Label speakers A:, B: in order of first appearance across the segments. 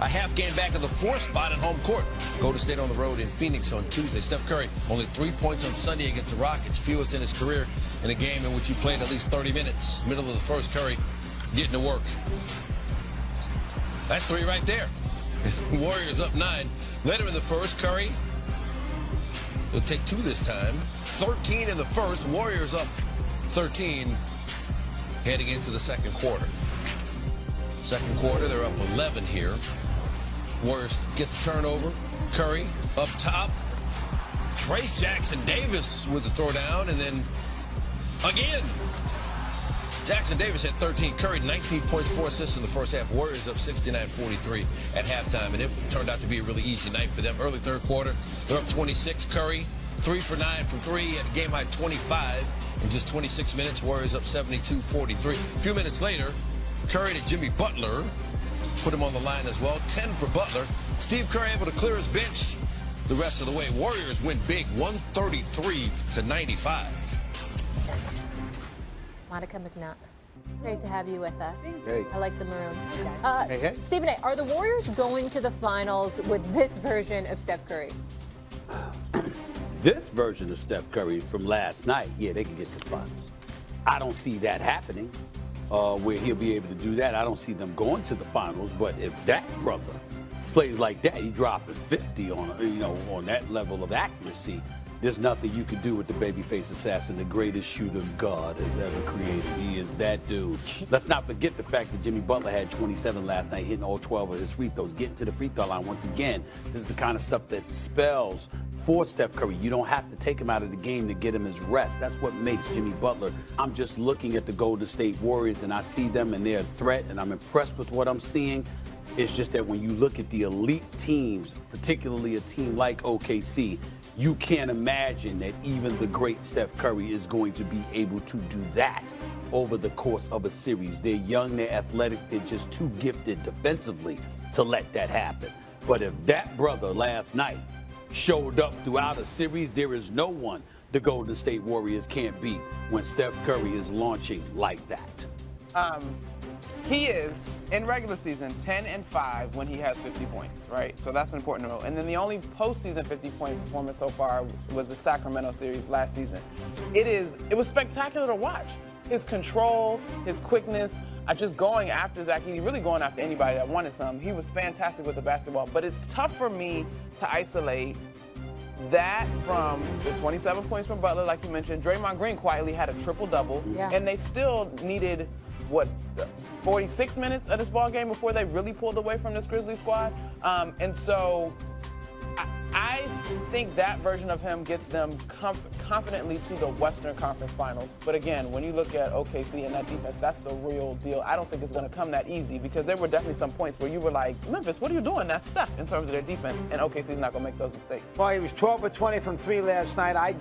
A: a half game back of the 4th spot at home court. Golden State on the road in Phoenix on Tuesday. Steph Curry, only 3 points on Sunday against the Rockets, fewest in his career in a game in which he played at least 30 minutes. Middle of the first, Curry getting to work. That's 3 right there. Warriors up 9. Later in the first, Curry will take 2 this time. 13 in the first. Warriors up 13 heading into the second quarter. Second quarter, they're up 11 here. Warriors get the turnover. Curry up top. Trace Jackson Davis with the throwdown, and then again. Jackson Davis had 13. Curry 19 points, 4 assists in the first half. Warriors up 69-43 at halftime, and it turned out to be a really easy night for them. Early third quarter, they're up 26. Curry 3 for 9 from 3 at a game high 25 in just 26 minutes. Warriors up 72-43. A few minutes later, Curry to Jimmy Butler, put him on the line as well. 10 for Butler. Steve Curry able to clear his bench the rest of the way. Warriors win big, 133-95.
B: Monica McNutt, great to have you with us.
C: Hey.
B: I like the maroon.
C: Hey.
B: Stephen A., are the Warriors going to the finals with this version of Steph Curry?
D: This version of Steph Curry from last night, yeah, they can get to the finals. I don't see that happening where he'll be able to do that. I don't see them going to the finals, but if that brother plays like that, he dropping 50 on, on that level of accuracy, there's nothing you can do with the babyface assassin, the greatest shooter God has ever created. He is that dude. Let's not forget the fact that Jimmy Butler had 27 last night, hitting all 12 of his free throws, getting to the free throw line once again. This is the kind of stuff that spells for Steph Curry. You don't have to take him out of the game to get him his rest. That's what makes Jimmy Butler. I'm just looking at the Golden State Warriors, and I see them, and they're a threat, and I'm impressed with what I'm seeing. It's just that when you look at the elite teams, particularly a team like OKC, you can't imagine that even the great Steph Curry is going to be able to do that over the course of a series. They're young, they're athletic, they're just too gifted defensively to let that happen. But if that brother last night showed up throughout a series, there is no one the Golden State Warriors can't beat when Steph Curry is launching like that.
C: He is, in regular season, 10-5 when he has 50 points, right? So that's important to know. And then the only postseason 50-point performance so far was the Sacramento series last season. It was spectacular to watch. His control, his quickness, just going after Zach Edey, really going after anybody that wanted some. He was fantastic with the basketball. But it's tough for me to isolate that from the 27 points from Butler, like you mentioned. Draymond Green quietly had a triple-double, and they still needed, 46 minutes of this ball game before they really pulled away from this Grizzlies squad. And so I think that version of him gets them confidently to the Western Conference Finals. But again, when you look at OKC and that defense, that's the real deal. I don't think it's going to come that easy because there were definitely some points where you were like, Memphis, what are you doing? That's Steph in terms of their defense, and OKC's not going to make those mistakes.
E: Well, he was 12 for 20 from 3 last night. I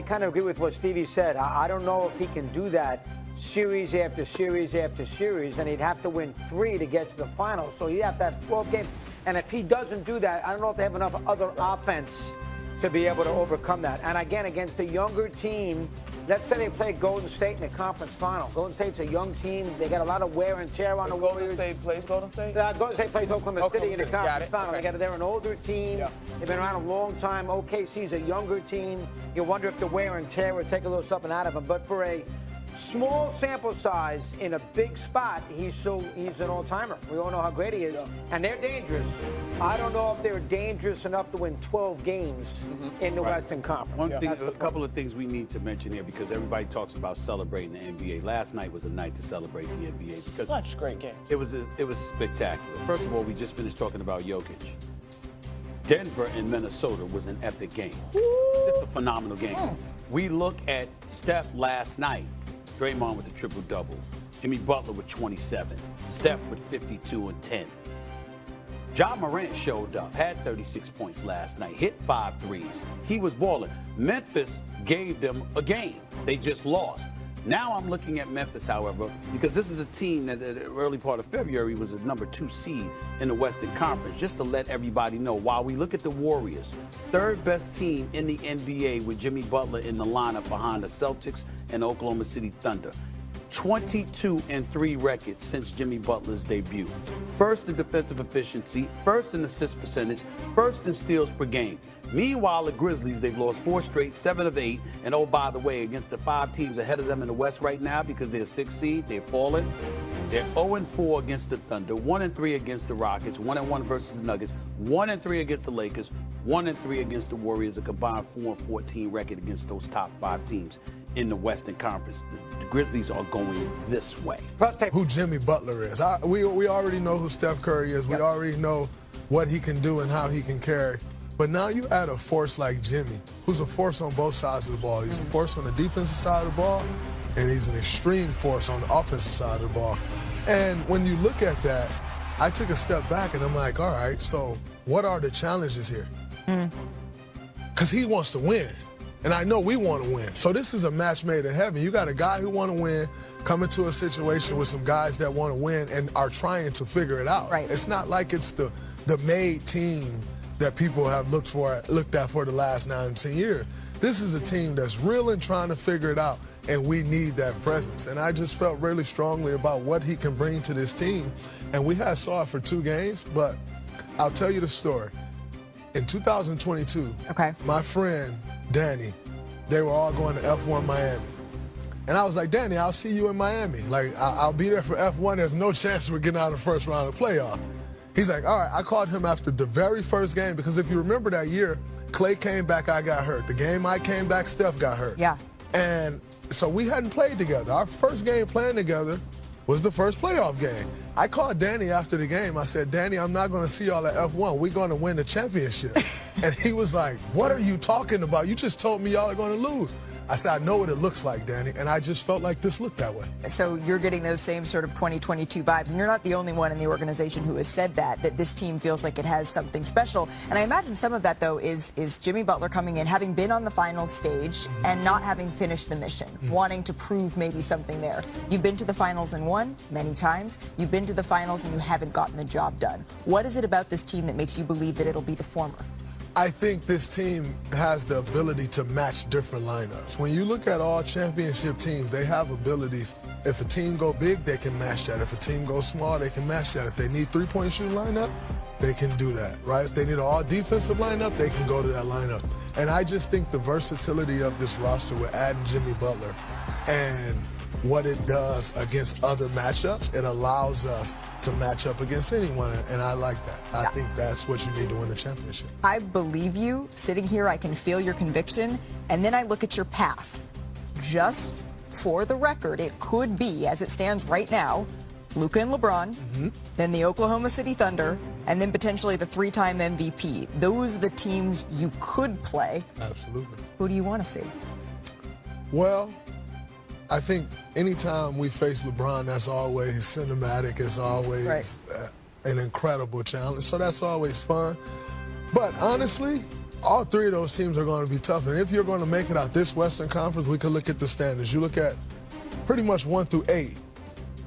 E: kind of agree with what Stevie said. I don't know if he can do that series after series after series, and he'd have to win 3 to get to the finals. So he'd have to have 12 games. And if he doesn't do that, I don't know if they have enough other offense to be able to overcome that. And again, against a younger team, let's say they play Golden State in the conference final. Golden State's a young team. They got a lot of wear and tear on the Warriors.
C: Golden State plays Golden State?
E: Golden State plays Oklahoma City in the conference final.
C: Okay.
E: They're an older team. Yeah. They've been around a long time. OKC's a younger team. You wonder if the wear and tear would take a little something out of them. But for a small sample size in a big spot, he's an all-timer. We all know how great he is, and they're dangerous. I don't know if they're dangerous enough to win 12 games in the Western Conference.
D: A couple of things we need to mention here because everybody talks about celebrating the NBA. Last night was a night to celebrate the NBA because
C: such great games.
D: It was spectacular. First of all, we just finished talking about Jokic. Denver and Minnesota was an epic game. Just a phenomenal game. We look at Steph last night. Draymond with the triple-double. Jimmy Butler with 27. Steph with 52 and 10. Ja Morant showed up, had 36 points last night, hit 5 threes. He was balling. Memphis gave them a game. They just lost. Now I'm looking at Memphis, however, because this is a team that at the early part of February was a number 2 seed in the Western Conference. Just to let everybody know, while we look at the Warriors, 3rd best team in the NBA with Jimmy Butler in the lineup behind the Celtics and Oklahoma City Thunder. 22-3 record since Jimmy Butler's debut. First in defensive efficiency, first in assist percentage, first in steals per game. Meanwhile, the Grizzlies, they've lost 4 straight, 7 of 8. And oh, by the way, against the 5 teams ahead of them in the West right now, because they're 6th seed, they've fallen. They're 0-4 against the Thunder, 1-3 against the Rockets, 1-1 versus the Nuggets, 1-3 against the Lakers, 1-3 against the Warriors, a combined 4-14 record against those top 5 teams in the Western Conference. The Grizzlies are going this way.
F: Who Jimmy Butler is. We already know who Steph Curry is.
E: Yep.
F: We already know what he can do and how he can carry. But now you add a force like Jimmy, who's a force on both sides of the ball. He's a force on the defensive side of the ball, and he's an extreme force on the offensive side of the ball. And when you look at that, I took a step back and I'm like, all right, so what are the challenges here? Because he wants to win. And I know we want to win. So this is a match made in heaven. You got a guy who want to win coming to a situation with some guys that want to win and are trying to figure it out.
B: Right.
F: It's not like it's the made team that people have looked at for the last 9 or 10 years. This is a team that's real and trying to figure it out, and we need that presence. And I just felt really strongly about what he can bring to this team. And we saw it for 2 games, but I'll tell you the story. In 2022, my friend Danny, they were all going to F1 Miami. And I was like, Danny, I'll see you in Miami. Like, I'll be there for F1. There's no chance we're getting out of the first round of the playoffs. He's like, all right. I called him after the very first game because if you remember that year, Clay came back, I got hurt. The game I came back, Steph got hurt.
B: Yeah.
F: And so we hadn't played together. Our first game playing together was the first playoff game. I called Danny after the game. I said, Danny, I'm not going to see y'all at F1. We're going to win the championship. And he was like, what are you talking about? You just told me y'all are going to lose. I said, I know what it looks like, Danny. And I just felt like this looked that way.
G: So you're getting those same sort of 2022 vibes. And you're not the only one in the organization who has said that this team feels like it has something special. And I imagine some of that, though, is Jimmy Butler coming in, having been on the finals stage and not having finished the mission, wanting to prove maybe something there. You've been to the finals and won many times. You've been to the finals and you haven't gotten the job done. What is it about this team that makes you believe that it'll be the former?
F: I think this team has the ability to match different lineups. When you look at all championship teams, they have abilities. If a team go big, they can match that. If a team goes small, they can match that. If they need three-point shooting lineup, they can do that, right? If they need an all-defensive lineup, they can go to that lineup. And I just think the versatility of this roster with adding Jimmy Butler and what it does against other matchups, it allows us to match up against anyone, and I like that. I think that's what you need to win the championship.
G: I believe you. Sitting here, I can feel your conviction, and then I look at your path. Just for the record, it could be, as it stands right now, Luka and LeBron, then the Oklahoma City Thunder, and then potentially the 3-time MVP. Those are the teams you could play.
F: Absolutely.
G: Who do you want to see?
F: Well, I think anytime we face LeBron, that's always cinematic. It's always an incredible challenge. So that's always fun. But honestly, all 3 of those teams are going to be tough. And if you're going to make it out this Western Conference, we can look at the standings. You look at pretty much 1 through 8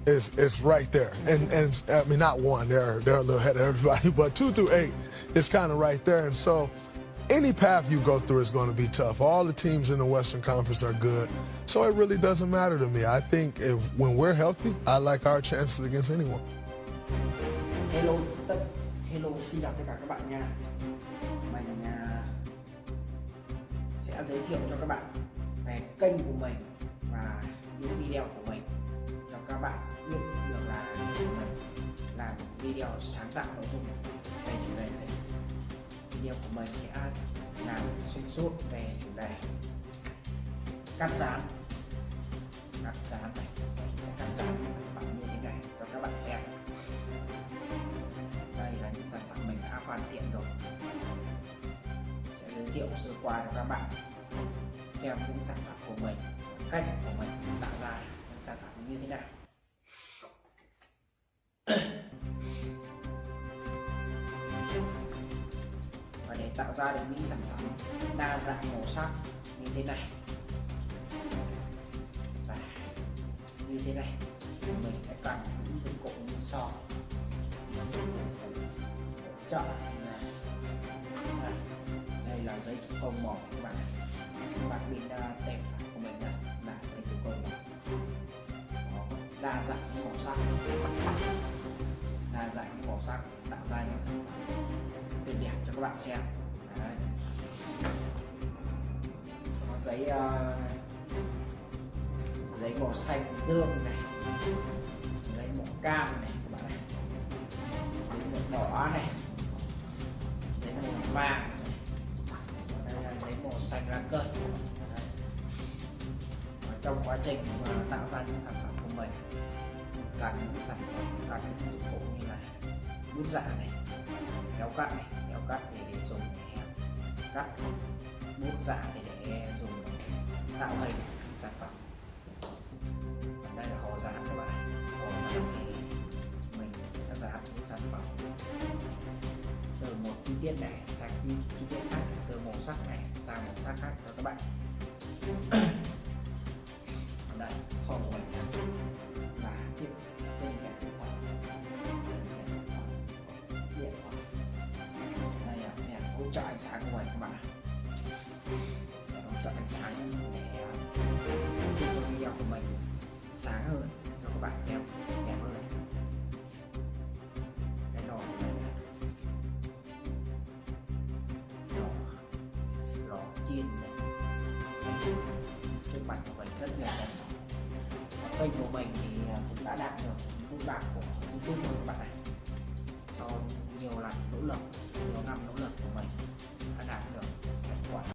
F: is right there. And I mean, not 1, they're a little ahead of everybody, but 2 through 8 is kind of right there. And so any path you go through is going to be tough. All the teams in the Western Conference are good, so it really doesn't matter to me. I think when we're healthy, I like our chances against anyone.
H: Hello, xin chào tất cả các bạn nha. Mình sẽ giới thiệu cho các bạn về kênh của mình và những video của mình cho các bạn biết được là mình làm video sáng tạo nội dung về chủ đề gì. Video của mình sẽ làm xuyên suốt về chủ đề cắt dán này, mình sẽ cắt dán những sản phẩm như thế này cho các bạn xem. Đây là những sản phẩm mình đã hoàn thiện rồi, sẽ giới thiệu sơ qua cho các bạn xem những sản phẩm của mình, cách của mình tạo ra những sản phẩm như thế nào. Và để tạo ra được những sản phẩm đa dạng màu sắc như thế này và như thế này, mình sẽ cần những dụng cụ như sau, hỗ trợ này. Đây là giấy thủ công màu của các bạn bên tay phải của mình là giấy thủ công màu. đa dạng cái màu sắc, đa dạng cái màu sắc để tạo ra những sản phẩm tuyệt đẹp cho các bạn xem. Đấy. Có giấy màu xanh dương này, giấy màu cam này các bạn này, giấy màu đỏ này, giấy màu vàng này. Đây là giấy màu xanh lá cây. Trong quá trình mà tạo ra những sản phẩm của mình, các những sản phẩm, các những dụng cụ như là bút dạ này, kéo cắt thì để dùng để cắt, bút dạ thì để dùng tạo hình sản phẩm. Còn đây là hồ dán các bạn, hồ dán thì mình sẽ dán những sản phẩm từ một chi tiết này sang chi tiết khác, từ màu sắc này sang màu sắc khác cho các bạn. Đây, so với mình là chiếc tên điện thoại, đây là đèn hỗ trợ ánh sáng của mình các bạn, đèn hỗ trợ ánh sáng để giúp video của mình sáng hơn cho các bạn xem đẹp hơn. Cái lò chiên này, trước mặt của mình rất là đẹp. Kênh của mình thì cũng đã đạt được mức đạt của YouTube của các bạn này. Sau nhiều lần nỗ lực, nhiều năm nỗ lực của mình đã đạt được